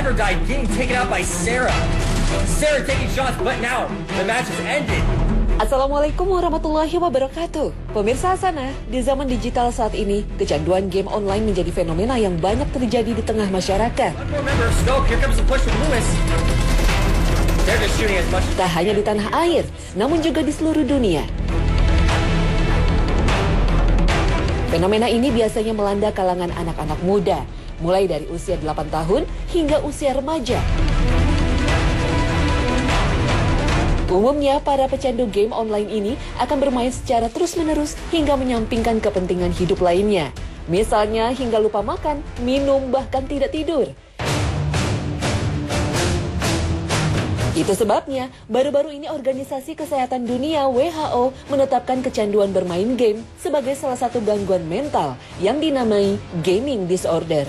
never died, getting taken out by Sarah. Sarah taking shots, but now the match has ended. Assalamualaikum warahmatullahi wabarakatuh. Pemirsa Hasanah, di zaman digital saat ini, kecanduan game online menjadi fenomena yang banyak terjadi di tengah masyarakat. Tak hanya di tanah air, namun juga di seluruh dunia. Fenomena ini biasanya melanda kalangan anak-anak muda, mulai dari usia 8 tahun hingga usia remaja. Umumnya, para pecandu game online ini akan bermain secara terus-menerus hingga menyampingkan kepentingan hidup lainnya. Misalnya hingga lupa makan, minum, bahkan tidak tidur. Itu sebabnya, baru-baru ini Organisasi Kesehatan Dunia WHO menetapkan kecanduan bermain game sebagai salah satu gangguan mental yang dinamai gaming disorder.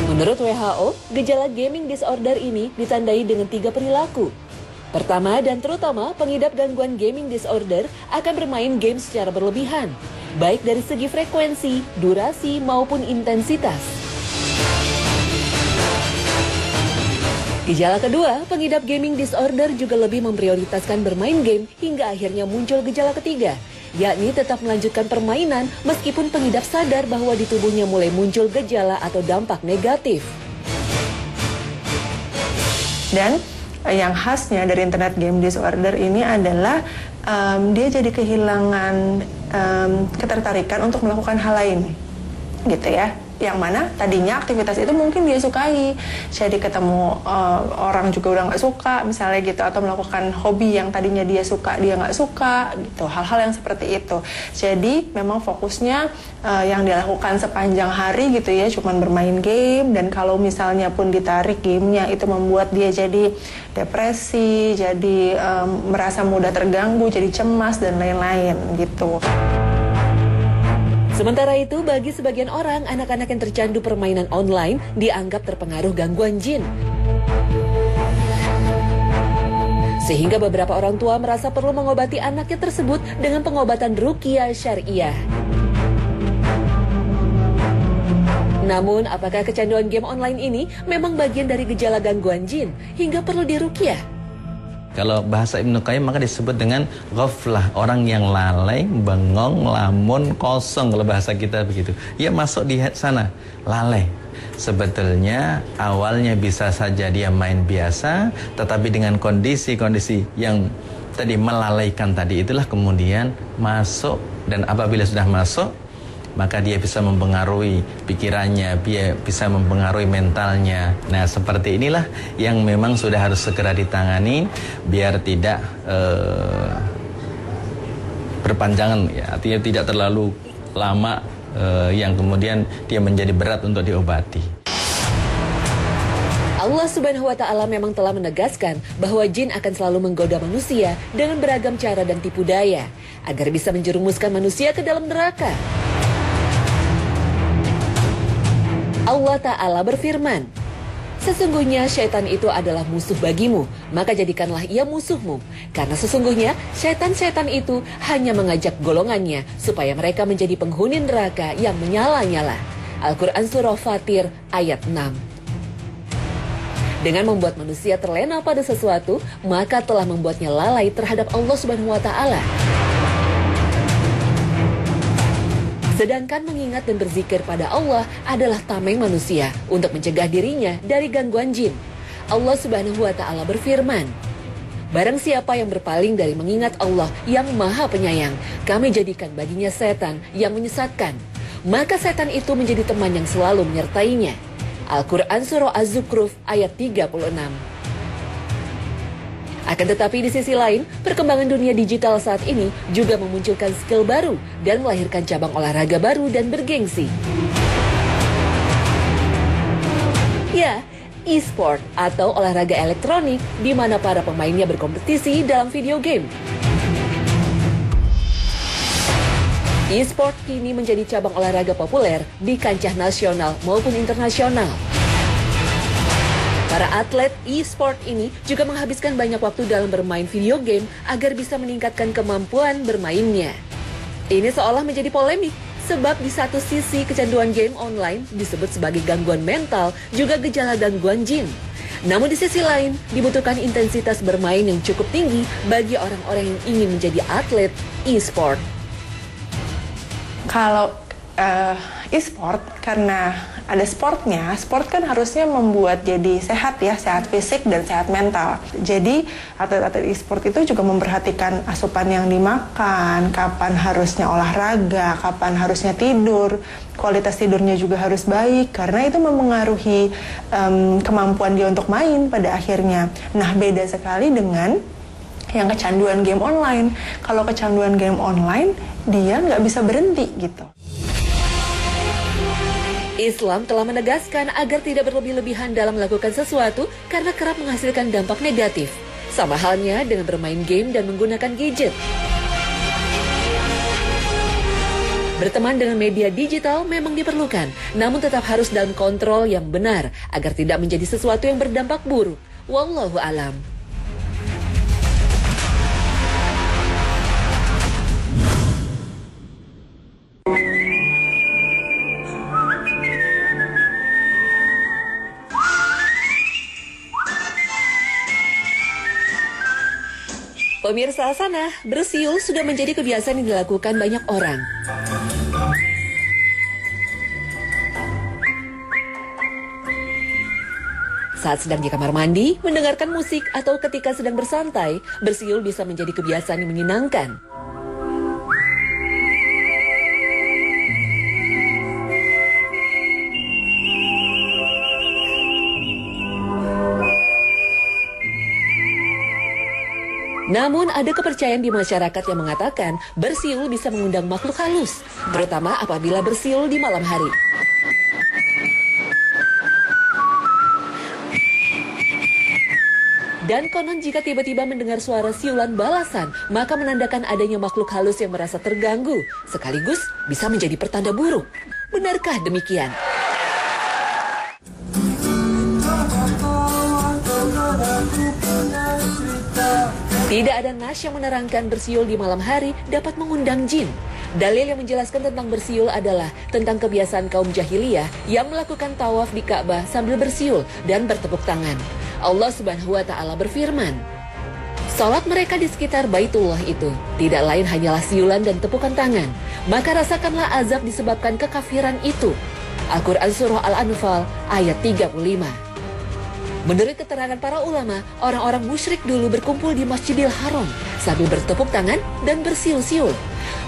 Menurut WHO, gejala gaming disorder ini ditandai dengan 3 perilaku. Pertama dan terutama, pengidap gangguan gaming disorder akan bermain game secara berlebihan, baik dari segi frekuensi, durasi, maupun intensitas. Gejala kedua, pengidap gaming disorder juga lebih memprioritaskan bermain game hingga akhirnya muncul gejala ketiga, yakni tetap melanjutkan permainan meskipun pengidap sadar bahwa di tubuhnya mulai muncul gejala atau dampak negatif. Dan yang khasnya dari internet game disorder ini adalah dia jadi kehilangan ketertarikan untuk melakukan hal lain, gitu ya. Yang mana tadinya aktivitas itu mungkin dia sukai, jadi ketemu orang juga udah nggak suka misalnya gitu, atau melakukan hobi yang tadinya dia suka dia nggak suka gitu, hal-hal yang seperti itu. Jadi memang fokusnya yang dilakukan sepanjang hari gitu ya, cuman bermain game, dan kalau misalnya pun ditarik gamenya itu membuat dia jadi depresi, jadi merasa mudah terganggu, jadi cemas dan lain-lain gitu. Sementara itu, bagi sebagian orang, anak-anak yang tercandu permainan online dianggap terpengaruh gangguan jin. Sehingga beberapa orang tua merasa perlu mengobati anaknya tersebut dengan pengobatan ruqyah syariah. Namun, apakah kecanduan game online ini memang bagian dari gejala gangguan jin hingga perlu diruqyah? Kalau bahasa Ibnu Qayyim maka disebut dengan ghaflah, orang yang lalai, bengong, lamun, kosong kalau bahasa kita begitu. Ya masuk di sana, lalai. Sebetulnya awalnya bisa saja dia main biasa, tetapi dengan kondisi-kondisi yang tadi melalaikan tadi itulah kemudian masuk, dan apabila sudah masuk maka dia bisa mempengaruhi pikirannya, dia bisa mempengaruhi mentalnya. Nah, seperti inilah yang memang sudah harus segera ditangani biar tidak berpanjangan, ya, artinya tidak terlalu lama yang kemudian dia menjadi berat untuk diobati. Allah Subhanahu wa Ta'ala memang telah menegaskan bahwa jin akan selalu menggoda manusia dengan beragam cara dan tipu daya agar bisa menjerumuskan manusia ke dalam neraka. Allah Ta'ala berfirman, sesungguhnya syaitan itu adalah musuh bagimu, maka jadikanlah ia musuhmu. Karena sesungguhnya syaitan-syaitan itu hanya mengajak golongannya supaya mereka menjadi penghuni neraka yang menyala-nyala. Al-Quran Surah Fatir ayat 6. Dengan membuat manusia terlena pada sesuatu, maka telah membuatnya lalai terhadap Allah Subhanahu wa Ta'ala. Sedangkan mengingat dan berzikir pada Allah adalah tameng manusia untuk mencegah dirinya dari gangguan jin. Allah Subhanahu wa Ta'ala berfirman, barang siapa yang berpaling dari mengingat Allah yang Maha Penyayang, kami jadikan baginya setan yang menyesatkan, maka setan itu menjadi teman yang selalu menyertainya. Al-Quran Surah Az-Zukhruf ayat 36. Akan tetapi di sisi lain, perkembangan dunia digital saat ini juga memunculkan skill baru dan melahirkan cabang olahraga baru dan bergengsi. Ya, e-sport atau olahraga elektronik di mana para pemainnya berkompetisi dalam video game. E-sport kini menjadi cabang olahraga populer di kancah nasional maupun internasional. Para atlet e-sport ini juga menghabiskan banyak waktu dalam bermain video game agar bisa meningkatkan kemampuan bermainnya. Ini seolah menjadi polemik Sebab di satu sisi kecanduan game online disebut sebagai gangguan mental, juga gejala gangguan jin. Namun di sisi lain, dibutuhkan intensitas bermain yang cukup tinggi bagi orang-orang yang ingin menjadi atlet e-sport. Kalau e-sport, karena ada sportnya, sport kan harusnya membuat jadi sehat ya, sehat fisik dan sehat mental. Jadi atlet-atlet e-sport itu juga memperhatikan asupan yang dimakan, kapan harusnya olahraga, kapan harusnya tidur, kualitas tidurnya juga harus baik, karena itu mempengaruhi kemampuan dia untuk main pada akhirnya. Nah, beda sekali dengan yang kecanduan game online. Kalau kecanduan game online, dia nggak bisa berhenti gitu. Islam telah menegaskan agar tidak berlebih-lebihan dalam melakukan sesuatu karena kerap menghasilkan dampak negatif. Sama halnya dengan bermain game dan menggunakan gadget. Berteman dengan media digital memang diperlukan, namun tetap harus dalam kontrol yang benar agar tidak menjadi sesuatu yang berdampak buruk. Wallahu a'lam. Pemirsa sana, bersiul sudah menjadi kebiasaan yang dilakukan banyak orang. Saat sedang di kamar mandi, mendengarkan musik, atau ketika sedang bersantai, bersiul bisa menjadi kebiasaan yang menyenangkan. Namun ada kepercayaan di masyarakat yang mengatakan bersiul bisa mengundang makhluk halus, terutama apabila bersiul di malam hari. Dan konon jika tiba-tiba mendengar suara siulan balasan, maka menandakan adanya makhluk halus yang merasa terganggu, sekaligus bisa menjadi pertanda buruk. Benarkah demikian? Tidak ada nas yang menerangkan bersiul di malam hari dapat mengundang jin. Dalil yang menjelaskan tentang bersiul adalah tentang kebiasaan kaum jahiliyah yang melakukan tawaf di Ka'bah sambil bersiul dan bertepuk tangan. Allah Subhanahu wa Ta'ala berfirman, "Salat mereka di sekitar Baitullah itu tidak lain hanyalah siulan dan tepukan tangan. Maka rasakanlah azab disebabkan kekafiran itu." Al-Quran Surah Al-Anfal ayat 35. Menurut keterangan para ulama, orang-orang musyrik dulu berkumpul di Masjidil Haram sambil bertepuk tangan dan bersiul-siul.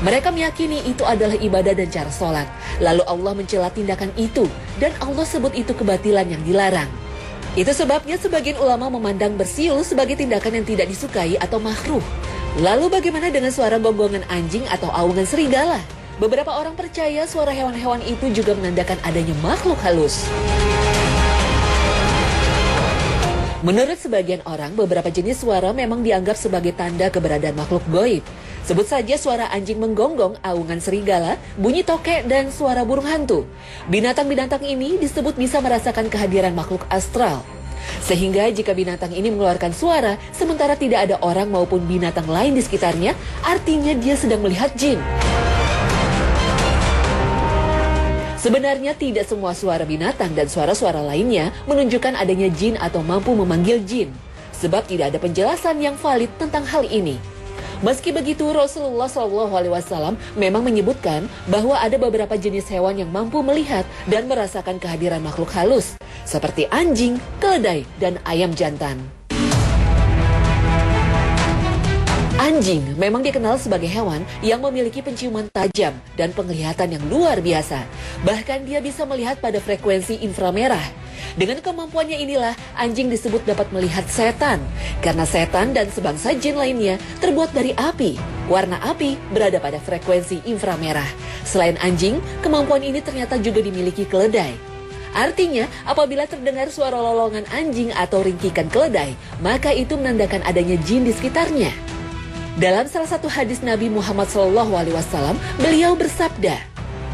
Mereka meyakini itu adalah ibadah dan cara sholat. Lalu Allah mencela tindakan itu dan Allah sebut itu kebatilan yang dilarang. Itu sebabnya sebagian ulama memandang bersiul sebagai tindakan yang tidak disukai atau makruh. Lalu bagaimana dengan suara gonggongan anjing atau aungan serigala? Beberapa orang percaya suara hewan-hewan itu juga menandakan adanya makhluk halus. Menurut sebagian orang, beberapa jenis suara memang dianggap sebagai tanda keberadaan makhluk gaib. Sebut saja suara anjing menggonggong, aungan serigala, bunyi tokek, dan suara burung hantu. Binatang-binatang ini disebut bisa merasakan kehadiran makhluk astral. Sehingga jika binatang ini mengeluarkan suara, sementara tidak ada orang maupun binatang lain di sekitarnya, artinya dia sedang melihat jin. Sebenarnya tidak semua suara binatang dan suara-suara lainnya menunjukkan adanya jin atau mampu memanggil jin. Sebab tidak ada penjelasan yang valid tentang hal ini. Meski begitu, Rasulullah SAW memang menyebutkan bahwa ada beberapa jenis hewan yang mampu melihat dan merasakan kehadiran makhluk halus, seperti anjing, keledai, dan ayam jantan. Anjing memang dikenal sebagai hewan yang memiliki penciuman tajam dan penglihatan yang luar biasa. Bahkan dia bisa melihat pada frekuensi inframerah. Dengan kemampuannya inilah anjing disebut dapat melihat setan. Karena setan dan sebangsa jin lainnya terbuat dari api. Warna api berada pada frekuensi inframerah. Selain anjing, kemampuan ini ternyata juga dimiliki keledai. Artinya, apabila terdengar suara lolongan anjing atau ringkikan keledai, maka itu menandakan adanya jin di sekitarnya. Dalam salah satu hadis Nabi Muhammad SAW, beliau bersabda,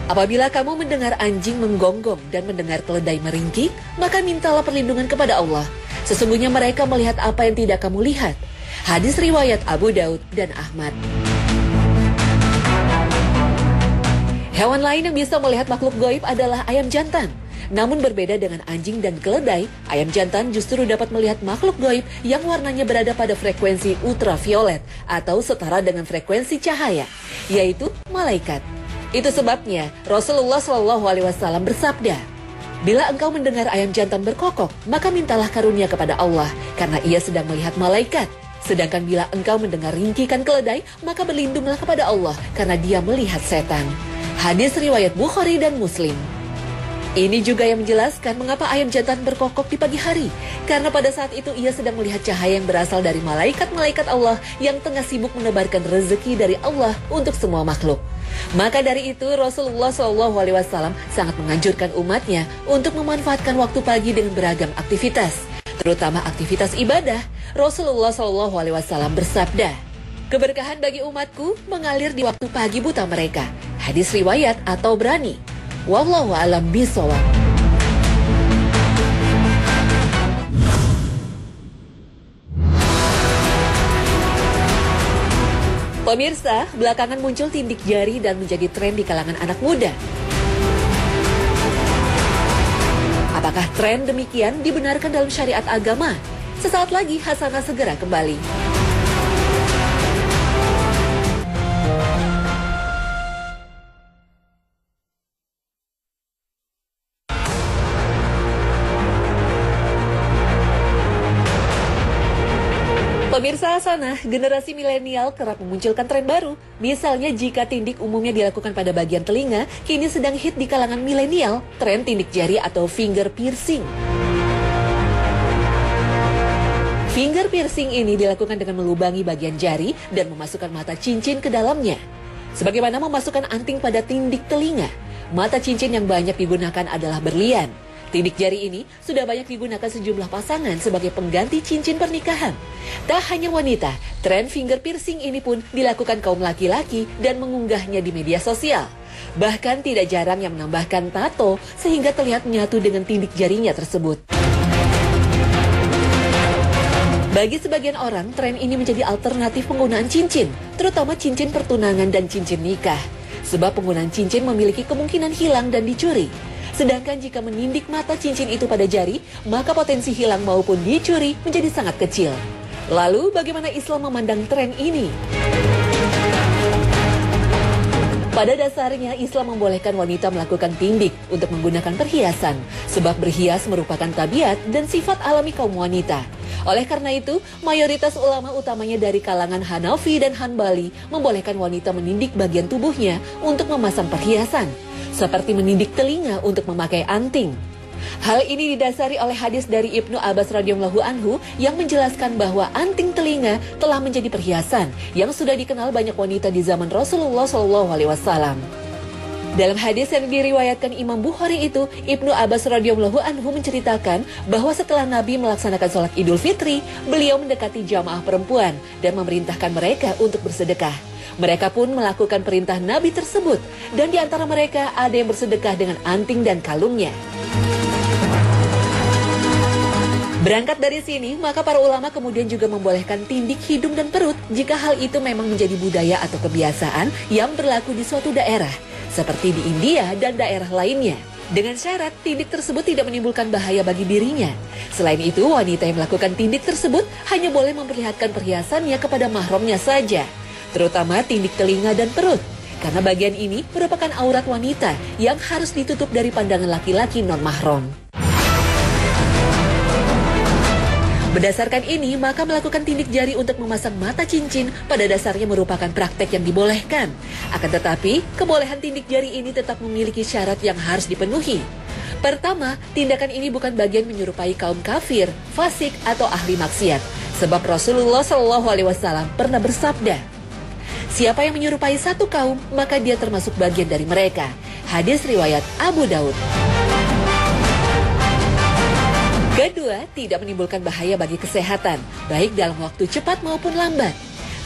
"Apabila kamu mendengar anjing menggonggong dan mendengar keledai meringkik, maka mintalah perlindungan kepada Allah. Sesungguhnya mereka melihat apa yang tidak kamu lihat." Hadis riwayat Abu Daud dan Ahmad. Hewan lain yang bisa melihat makhluk gaib adalah ayam jantan. Namun berbeda dengan anjing dan keledai, ayam jantan justru dapat melihat makhluk gaib yang warnanya berada pada frekuensi ultraviolet atau setara dengan frekuensi cahaya, yaitu malaikat. Itu sebabnya Rasulullah SAW bersabda, "Bila engkau mendengar ayam jantan berkokok, maka mintalah karunia kepada Allah, karena ia sedang melihat malaikat. Sedangkan bila engkau mendengar ringkikan keledai, maka berlindunglah kepada Allah, karena dia melihat setan." Hadis riwayat Bukhari dan Muslim. Ini juga yang menjelaskan mengapa ayam jantan berkokok di pagi hari. Karena pada saat itu ia sedang melihat cahaya yang berasal dari malaikat-malaikat Allah yang tengah sibuk menebarkan rezeki dari Allah untuk semua makhluk. Maka dari itu Rasulullah SAW sangat menganjurkan umatnya untuk memanfaatkan waktu pagi dengan beragam aktivitas, terutama aktivitas ibadah. Rasulullah SAW bersabda, "Keberkahan bagi umatku mengalir di waktu pagi buta mereka." Hadis riwayat At-Tabrani. Wallahu a'lam bishawab. Pemirsa, belakangan muncul tindik jari dan menjadi tren di kalangan anak muda. Apakah tren demikian dibenarkan dalam syariat agama? Sesaat lagi Hasanah segera kembali. Pemirsa Hasanah, generasi milenial kerap memunculkan tren baru. Misalnya jika tindik umumnya dilakukan pada bagian telinga, kini sedang hit di kalangan milenial, tren tindik jari atau finger piercing. Finger piercing ini dilakukan dengan melubangi bagian jari dan memasukkan mata cincin ke dalamnya. Sebagaimana memasukkan anting pada tindik telinga, mata cincin yang banyak digunakan adalah berlian. Tindik jari ini sudah banyak digunakan sejumlah pasangan sebagai pengganti cincin pernikahan. Tak hanya wanita, tren finger piercing ini pun dilakukan kaum laki-laki dan mengunggahnya di media sosial. Bahkan tidak jarang yang menambahkan tato sehingga terlihat menyatu dengan tindik jarinya tersebut. Bagi sebagian orang, tren ini menjadi alternatif penggunaan cincin, terutama cincin pertunangan dan cincin nikah. Sebab penggunaan cincin memiliki kemungkinan hilang dan dicuri. Sedangkan jika menindik mata cincin itu pada jari, maka potensi hilang maupun dicuri menjadi sangat kecil. Lalu bagaimana Islam memandang tren ini? Pada dasarnya Islam membolehkan wanita melakukan tindik untuk menggunakan perhiasan, sebab berhias merupakan tabiat dan sifat alami kaum wanita. Oleh karena itu, mayoritas ulama utamanya dari kalangan Hanafi dan Hanbali membolehkan wanita menindik bagian tubuhnya untuk memasang perhiasan, seperti menindik telinga untuk memakai anting. Hal ini didasari oleh hadis dari Ibnu Abbas radhiyallahu anhu yang menjelaskan bahwa anting telinga telah menjadi perhiasan yang sudah dikenal banyak wanita di zaman Rasulullah SAW. Dalam hadis yang diriwayatkan Imam Bukhari itu, Ibnu Abbas radhiyallahu anhu menceritakan bahwa setelah Nabi melaksanakan sholat Idul Fitri, beliau mendekati jamaah perempuan dan memerintahkan mereka untuk bersedekah. Mereka pun melakukan perintah Nabi tersebut, dan di antara mereka ada yang bersedekah dengan anting dan kalungnya. Berangkat dari sini, maka para ulama kemudian juga membolehkan tindik hidung dan perut jika hal itu memang menjadi budaya atau kebiasaan yang berlaku di suatu daerah, seperti di India dan daerah lainnya. Dengan syarat tindik tersebut tidak menimbulkan bahaya bagi dirinya. Selain itu, wanita yang melakukan tindik tersebut hanya boleh memperlihatkan perhiasannya kepada mahramnya saja, terutama tindik telinga dan perut, karena bagian ini merupakan aurat wanita yang harus ditutup dari pandangan laki-laki non-mahram. Berdasarkan ini, maka melakukan tindik jari untuk memasang mata cincin pada dasarnya merupakan praktek yang dibolehkan. Akan tetapi, kebolehan tindik jari ini tetap memiliki syarat yang harus dipenuhi. Pertama, tindakan ini bukan bagian menyerupai kaum kafir, fasik, atau ahli maksiat. Sebab Rasulullah SAW pernah bersabda, "Siapa yang menyerupai satu kaum, maka dia termasuk bagian dari mereka." Hadis riwayat Abu Daud. Kedua, tidak menimbulkan bahaya bagi kesehatan, baik dalam waktu cepat maupun lambat.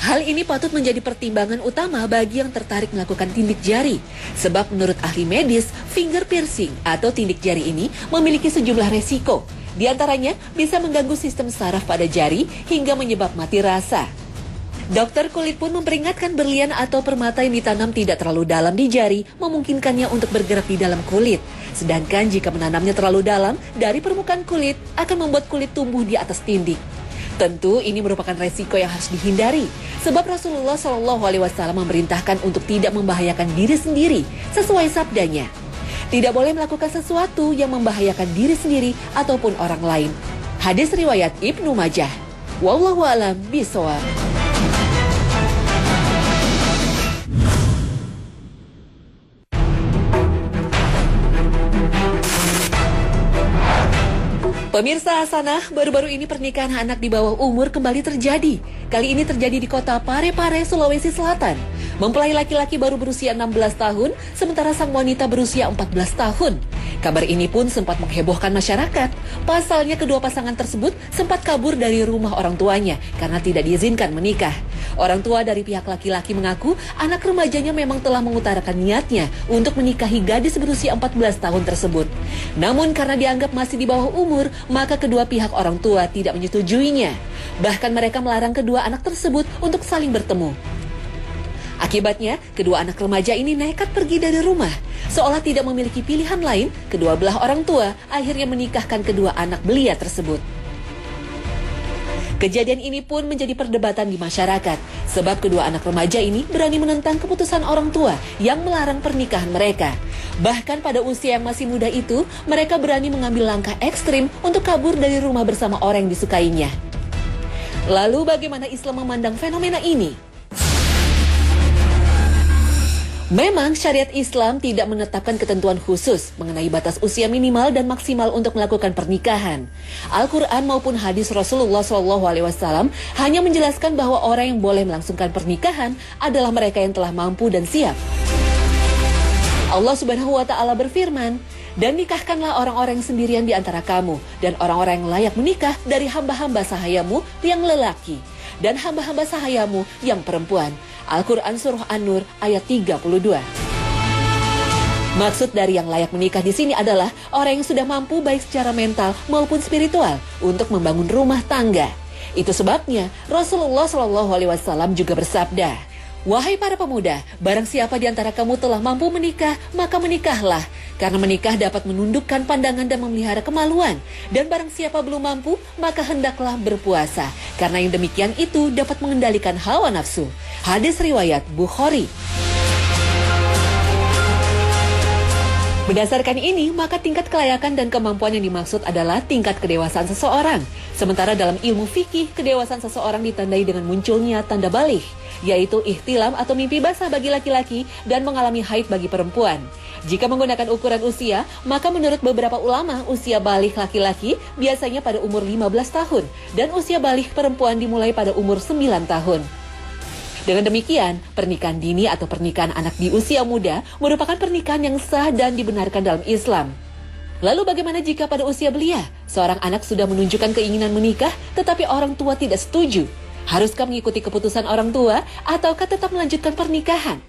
Hal ini patut menjadi pertimbangan utama bagi yang tertarik melakukan tindik jari. Sebab menurut ahli medis, finger piercing atau tindik jari ini memiliki sejumlah resiko. Di antaranya bisa mengganggu sistem saraf pada jari hingga menyebab mati rasa. Dokter kulit pun memperingatkan berlian atau permata yang ditanam tidak terlalu dalam di jari memungkinkannya untuk bergerak di dalam kulit. Sedangkan jika menanamnya terlalu dalam dari permukaan kulit akan membuat kulit tumbuh di atas tindik. Tentu ini merupakan resiko yang harus dihindari sebab Rasulullah SAW memerintahkan untuk tidak membahayakan diri sendiri sesuai sabdanya. Tidak boleh melakukan sesuatu yang membahayakan diri sendiri ataupun orang lain. Hadis riwayat Ibnu Majah. Wallahu a'lam bishawab. Pemirsa Hasanah, baru-baru ini pernikahan anak di bawah umur kembali terjadi. Kali ini terjadi di kota Parepare, Sulawesi Selatan. Mempelai laki-laki baru berusia 16 tahun, sementara sang wanita berusia 14 tahun. Kabar ini pun sempat menghebohkan masyarakat. Pasalnya kedua pasangan tersebut sempat kabur dari rumah orang tuanya karena tidak diizinkan menikah. Orang tua dari pihak laki-laki mengaku anak remajanya memang telah mengutarakan niatnya untuk menikahi gadis berusia 14 tahun tersebut. Namun karena dianggap masih di bawah umur, maka kedua pihak orang tua tidak menyetujuinya. Bahkan mereka melarang kedua anak tersebut untuk saling bertemu. Akibatnya, kedua anak remaja ini nekat pergi dari rumah. Seolah tidak memiliki pilihan lain, kedua belah orang tua akhirnya menikahkan kedua anak belia tersebut. Kejadian ini pun menjadi perdebatan di masyarakat, sebab kedua anak remaja ini berani menentang keputusan orang tua yang melarang pernikahan mereka. Bahkan pada usia yang masih muda itu, mereka berani mengambil langkah ekstrim untuk kabur dari rumah bersama orang yang disukainya. Lalu bagaimana Islam memandang fenomena ini? Memang syariat Islam tidak menetapkan ketentuan khusus mengenai batas usia minimal dan maksimal untuk melakukan pernikahan. Al-Quran maupun hadis Rasulullah SAW hanya menjelaskan bahwa orang yang boleh melangsungkan pernikahan adalah mereka yang telah mampu dan siap. Allah Subhanahu wa Ta'ala berfirman, "Dan nikahkanlah orang-orang yang sendirian di antara kamu dan orang-orang yang layak menikah dari hamba-hamba sahayamu yang lelaki dan hamba-hamba sahayamu yang perempuan." Al-Quran Surah An-Nur ayat 32. Maksud dari yang layak menikah di sini adalah orang yang sudah mampu baik secara mental maupun spiritual untuk membangun rumah tangga. Itu sebabnya Rasulullah SAW juga bersabda, "Wahai para pemuda, barang siapa di antara kamu telah mampu menikah, maka menikahlah. Karena menikah dapat menundukkan pandangan dan memelihara kemaluan. Dan barang siapa belum mampu, maka hendaklah berpuasa. Karena yang demikian itu dapat mengendalikan hawa nafsu." Hadis riwayat Bukhari. Berdasarkan ini, maka tingkat kelayakan dan kemampuan yang dimaksud adalah tingkat kedewasaan seseorang. Sementara dalam ilmu fikih, kedewasaan seseorang ditandai dengan munculnya tanda baligh, yaitu ihtilam atau mimpi basah bagi laki-laki dan mengalami haid bagi perempuan. Jika menggunakan ukuran usia, maka menurut beberapa ulama, usia baligh laki-laki biasanya pada umur 15 tahun dan usia baligh perempuan dimulai pada umur 9 tahun. Dengan demikian, pernikahan dini atau pernikahan anak di usia muda merupakan pernikahan yang sah dan dibenarkan dalam Islam. Lalu bagaimana jika pada usia belia, seorang anak sudah menunjukkan keinginan menikah tetapi orang tua tidak setuju? Haruskah mengikuti keputusan orang tua ataukah tetap melanjutkan pernikahan?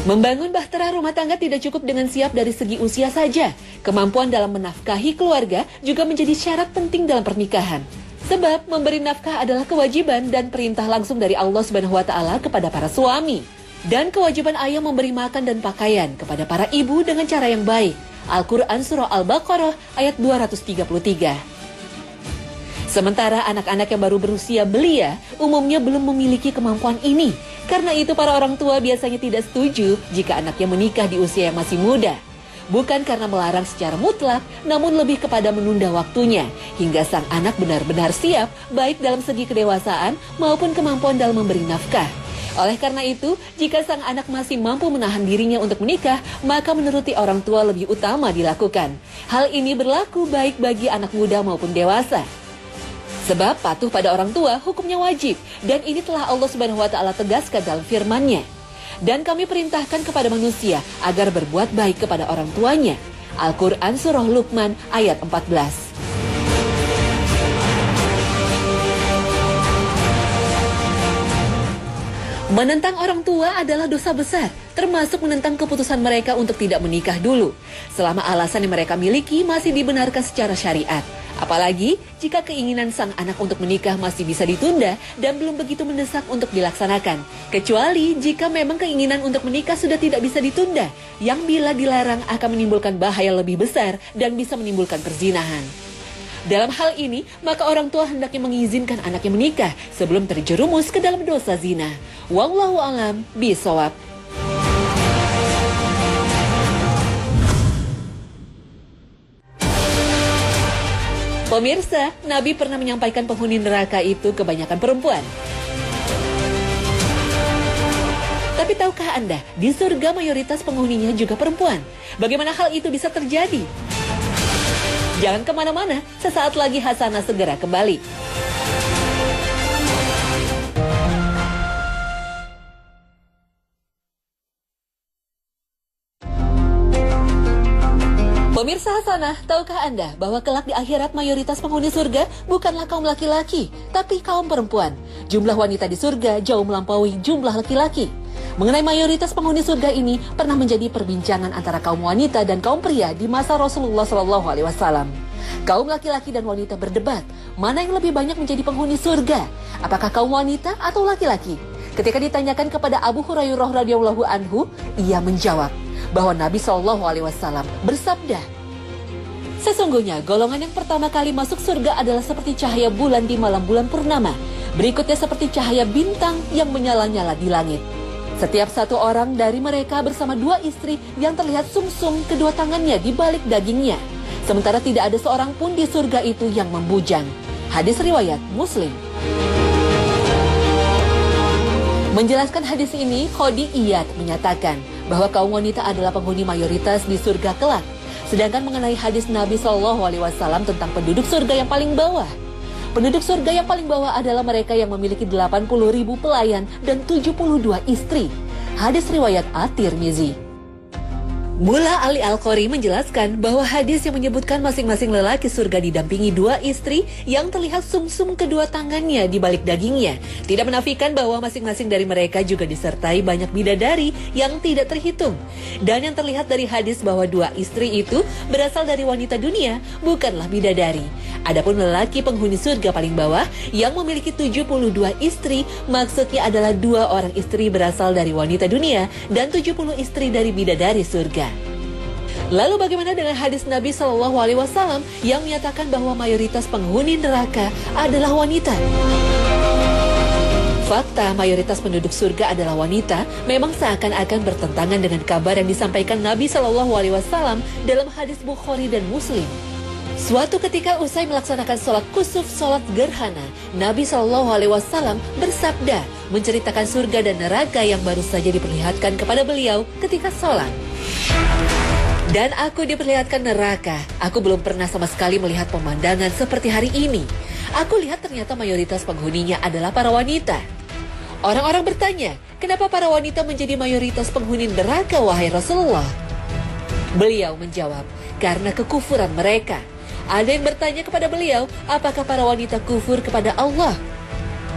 Membangun bahtera rumah tangga tidak cukup dengan siap dari segi usia saja. Kemampuan dalam menafkahi keluarga juga menjadi syarat penting dalam pernikahan. Sebab memberi nafkah adalah kewajiban dan perintah langsung dari Allah Subhanahu wa Ta'ala kepada para suami. Dan kewajiban ayah memberi makan dan pakaian kepada para ibu dengan cara yang baik. Al-Quran Surah Al-Baqarah ayat 233. Sementara anak-anak yang baru berusia belia umumnya belum memiliki kemampuan ini. Karena itu para orang tua biasanya tidak setuju jika anaknya menikah di usia yang masih muda. Bukan karena melarang secara mutlak, namun lebih kepada menunda waktunya, hingga sang anak benar-benar siap, baik dalam segi kedewasaan maupun kemampuan dalam memberi nafkah. Oleh karena itu, jika sang anak masih mampu menahan dirinya untuk menikah, maka menuruti orang tua lebih utama dilakukan. Hal ini berlaku baik bagi anak muda maupun dewasa. Sebab patuh pada orang tua hukumnya wajib, dan ini telah Allah Subhanahu wa Ta'ala tegaskan dalam firman-Nya. Dan kami perintahkan kepada manusia agar berbuat baik kepada orang tuanya. Al-Quran Surah Luqman ayat 14. Menentang orang tua adalah dosa besar, termasuk menentang keputusan mereka untuk tidak menikah dulu, selama alasan yang mereka miliki masih dibenarkan secara syariat. Apalagi jika keinginan sang anak untuk menikah masih bisa ditunda dan belum begitu mendesak untuk dilaksanakan. Kecuali jika memang keinginan untuk menikah sudah tidak bisa ditunda, yang bila dilarang akan menimbulkan bahaya lebih besar dan bisa menimbulkan perzinahan. Dalam hal ini, maka orang tua hendaknya mengizinkan anaknya menikah sebelum terjerumus ke dalam dosa zina. Wallahu a'lam bishawab. Pemirsa, Nabi pernah menyampaikan penghuni neraka itu kebanyakan perempuan. Tapi tahukah Anda, di surga mayoritas penghuninya juga perempuan? Bagaimana hal itu bisa terjadi? Jangan kemana-mana, sesaat lagi Hasanah segera kembali. Pemirsa Hasanah, tahukah Anda bahwa kelak di akhirat mayoritas penghuni surga bukanlah kaum laki-laki, tapi kaum perempuan. Jumlah wanita di surga jauh melampaui jumlah laki-laki. Mengenai mayoritas penghuni surga ini pernah menjadi perbincangan antara kaum wanita dan kaum pria di masa Rasulullah SAW. Kaum laki-laki dan wanita berdebat, mana yang lebih banyak menjadi penghuni surga? Apakah kaum wanita atau laki-laki? Ketika ditanyakan kepada Abu Hurairah radhiyallahu anhu, ia menjawab bahwa Nabi SAW bersabda, "Sesungguhnya golongan yang pertama kali masuk surga adalah seperti cahaya bulan di malam bulan purnama. Berikutnya seperti cahaya bintang yang menyala-nyala di langit. Setiap satu orang dari mereka bersama dua istri yang terlihat sumsum kedua tangannya di balik dagingnya. Sementara tidak ada seorang pun di surga itu yang membujang." Hadis riwayat Muslim. Menjelaskan hadis ini, Khodi Iyad menyatakan bahwa kaum wanita adalah penghuni mayoritas di surga kelak. Sedangkan mengenai hadis Nabi SAW tentang penduduk surga yang paling bawah. Penduduk surga yang paling bawah adalah mereka yang memiliki 80.000 pelayan dan 72 istri. Hadis riwayat At-Tirmizi. Mula Ali Al-Qori menjelaskan bahwa hadis yang menyebutkan masing-masing lelaki surga didampingi dua istri yang terlihat sumsum kedua tangannya di balik dagingnya tidak menafikan bahwa masing-masing dari mereka juga disertai banyak bidadari yang tidak terhitung. Dan yang terlihat dari hadis bahwa dua istri itu berasal dari wanita dunia bukanlah bidadari. Adapun lelaki penghuni surga paling bawah yang memiliki 72 istri, maksudnya adalah 2 orang istri berasal dari wanita dunia dan 70 istri dari bidadari surga. Lalu bagaimana dengan hadis Nabi SAW yang menyatakan bahwa mayoritas penghuni neraka adalah wanita? Fakta mayoritas penduduk surga adalah wanita memang seakan-akan bertentangan dengan kabar yang disampaikan Nabi SAW dalam hadis Bukhari dan Muslim. Suatu ketika usai melaksanakan sholat kusuf, sholat gerhana, Nabi SAW bersabda menceritakan surga dan neraka yang baru saja diperlihatkan kepada beliau ketika sholat. Dan aku diperlihatkan neraka. Aku belum pernah sama sekali melihat pemandangan seperti hari ini. Aku lihat ternyata mayoritas penghuninya adalah para wanita. Orang-orang bertanya, kenapa para wanita menjadi mayoritas penghuni neraka, wahai Rasulullah? Beliau menjawab, karena kekufuran mereka. Ada yang bertanya kepada beliau, apakah para wanita kufur kepada Allah?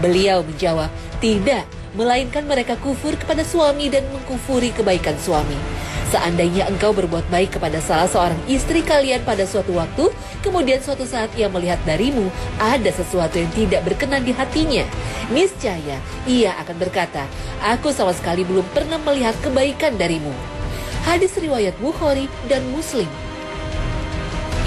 Beliau menjawab, tidak, melainkan mereka kufur kepada suami dan mengkufuri kebaikan suami. Seandainya engkau berbuat baik kepada salah seorang istri kalian pada suatu waktu, kemudian suatu saat ia melihat darimu ada sesuatu yang tidak berkenan di hatinya, niscaya ia akan berkata, aku sama sekali belum pernah melihat kebaikan darimu. Hadis riwayat Bukhari dan Muslim.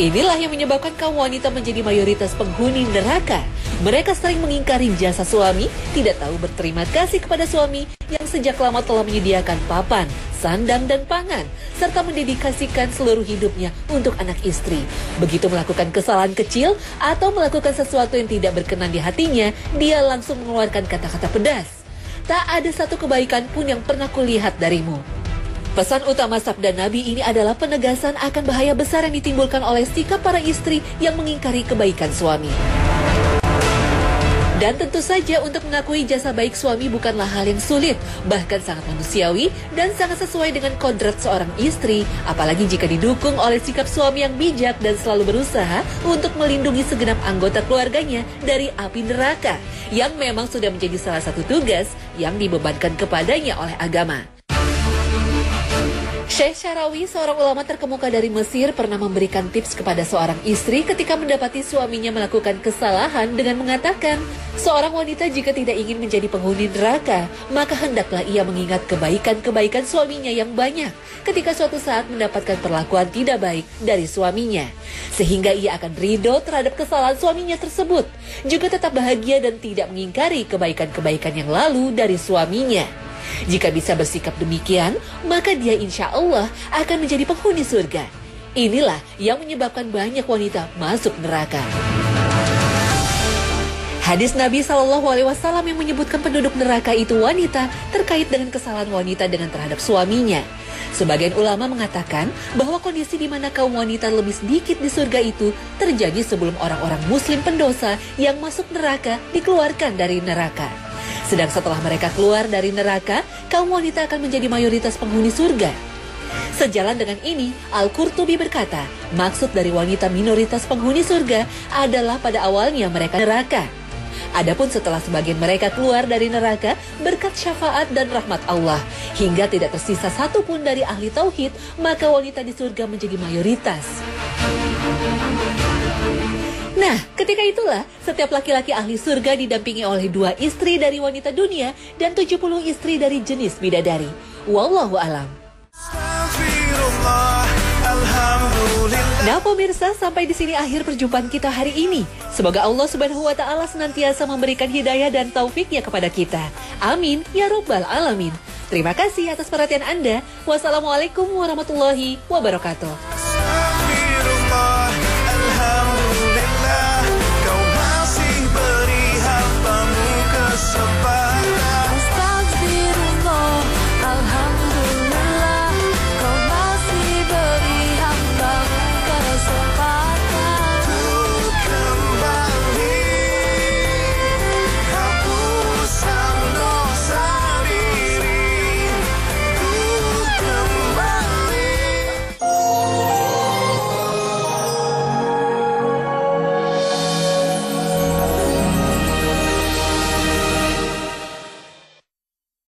Inilah yang menyebabkan kaum wanita menjadi mayoritas penghuni neraka. Mereka sering mengingkari jasa suami, tidak tahu berterima kasih kepada suami yang sejak lama telah menyediakan papan, sandang dan pangan, serta mendedikasikan seluruh hidupnya untuk anak istri. Begitu melakukan kesalahan kecil atau melakukan sesuatu yang tidak berkenan di hatinya, dia langsung mengeluarkan kata-kata pedas. Tak ada satu kebaikan pun yang pernah kulihat darimu. Pesan utama sabda Nabi ini adalah penegasan akan bahaya besar yang ditimbulkan oleh sikap para istri yang mengingkari kebaikan suami. Dan tentu saja untuk mengakui jasa baik suami bukanlah hal yang sulit, bahkan sangat manusiawi dan sangat sesuai dengan kodrat seorang istri, apalagi jika didukung oleh sikap suami yang bijak dan selalu berusaha untuk melindungi segenap anggota keluarganya dari api neraka, yang memang sudah menjadi salah satu tugas yang dibebankan kepadanya oleh agama. Syekh Syarawi, seorang ulama terkemuka dari Mesir, pernah memberikan tips kepada seorang istri ketika mendapati suaminya melakukan kesalahan dengan mengatakan, seorang wanita jika tidak ingin menjadi penghuni neraka, maka hendaklah ia mengingat kebaikan-kebaikan suaminya yang banyak ketika suatu saat mendapatkan perlakuan tidak baik dari suaminya. Sehingga ia akan ridho terhadap kesalahan suaminya tersebut, juga tetap bahagia dan tidak mengingkari kebaikan-kebaikan yang lalu dari suaminya. Jika bisa bersikap demikian, maka dia insya Allah akan menjadi penghuni surga. Inilah yang menyebabkan banyak wanita masuk neraka. Hadis Nabi SAW yang menyebutkan penduduk neraka itu wanita terkait dengan kesalahan wanita dengan terhadap suaminya. Sebagian ulama mengatakan bahwa kondisi di mana kaum wanita lebih sedikit di surga itu terjadi sebelum orang-orang muslim pendosa yang masuk neraka dikeluarkan dari neraka. Sedang setelah mereka keluar dari neraka, kaum wanita akan menjadi mayoritas penghuni surga. Sejalan dengan ini, Al-Qurtubi berkata, maksud dari wanita minoritas penghuni surga adalah pada awalnya mereka neraka. Adapun setelah sebagian mereka keluar dari neraka, berkat syafaat dan rahmat Allah, hingga tidak tersisa satupun dari ahli tauhid, maka wanita di surga menjadi mayoritas. Nah, ketika itulah setiap laki-laki ahli surga didampingi oleh 2 istri dari wanita dunia dan 70 istri dari jenis bidadari. Wallahu alam. Nah pemirsa, sampai di sini akhir perjumpaan kita hari ini. Semoga Allah Subhanahu wa Ta'ala senantiasa memberikan hidayah dan taufiknya kepada kita. Amin ya Rabbal Alamin. Terima kasih atas perhatian Anda. Wassalamualaikum warahmatullahi wabarakatuh.